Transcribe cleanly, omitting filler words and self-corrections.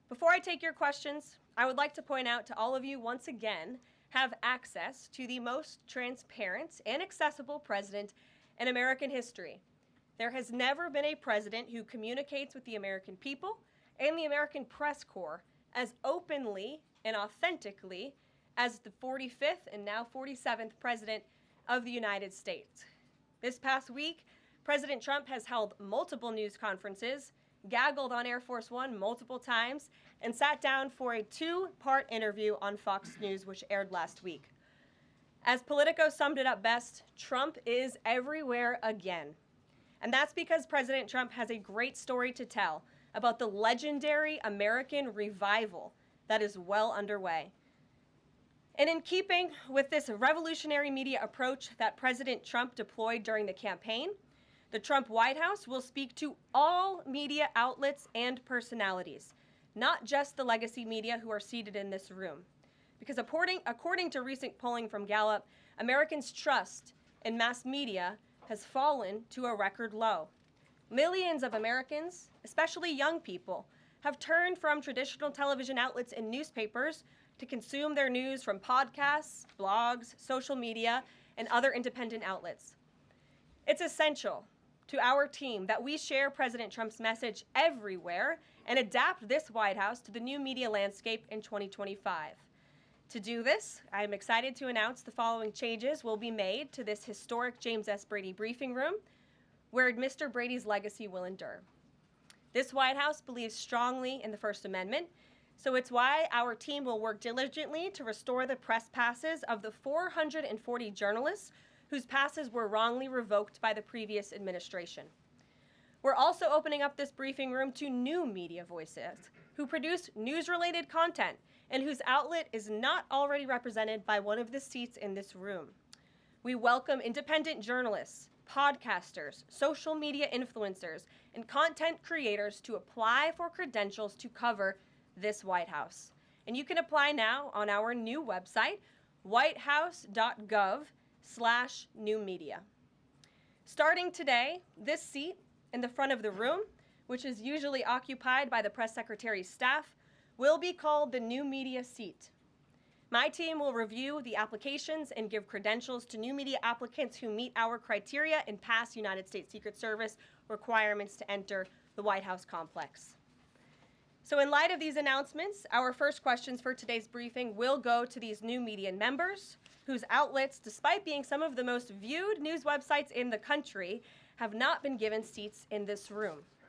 Before I take your questions, I would like to point out to all of you once again have access to the most transparent and accessible president in American history. There has never been a president who communicates with the American people and the American press corps as openly and authentically as the 45th and now 47th President of the United States. This past week, President Trump has held multiple news conferences, gaggled on Air Force One multiple times, and sat down for a two-part interview on Fox News, which aired last week. As Politico summed it up best, Trump is everywhere again. And that's because President Trump has a great story to tell about the legendary American revival that is well underway. And in keeping with this revolutionary media approach that President Trump deployed during the campaign, the Trump White House will speak to all media outlets and personalities, not just the legacy media who are seated in this room. Because according to recent polling from Gallup, Americans' trust in mass media has fallen to a record low. Millions of Americans, especially young people, have turned from traditional television outlets and newspapers to consume their news from podcasts, blogs, social media, and other independent outlets. It's essential to our team that we share President Trump's message everywhere and adapt this White House to the new media landscape in 2025. To do this, I am excited to announce the following changes will be made to this historic James S. Brady briefing room, where Mr. Brady's legacy will endure. This White House believes strongly in the First Amendment, so it's why our team will work diligently to restore the press passes of the 440 journalists whose passes were wrongly revoked by the previous administration. We're also opening up this briefing room to new media voices who produce news-related content and whose outlet is not already represented by one of the seats in this room. We welcome independent journalists, podcasters, social media influencers, and content creators to apply for credentials to cover this White House. And you can apply now on our new website, whitehouse.gov/new media. Starting today, this seat in the front of the room, which is usually occupied by the press secretary's staff, will be called the new media seat. My team will review the applications and give credentials to new media applicants who meet our criteria and pass United States Secret Service requirements to enter the White House complex. So in light of these announcements, our first questions for today's briefing will go to these new media members whose outlets, despite being some of the most viewed news websites in the country, have not been given seats in this room.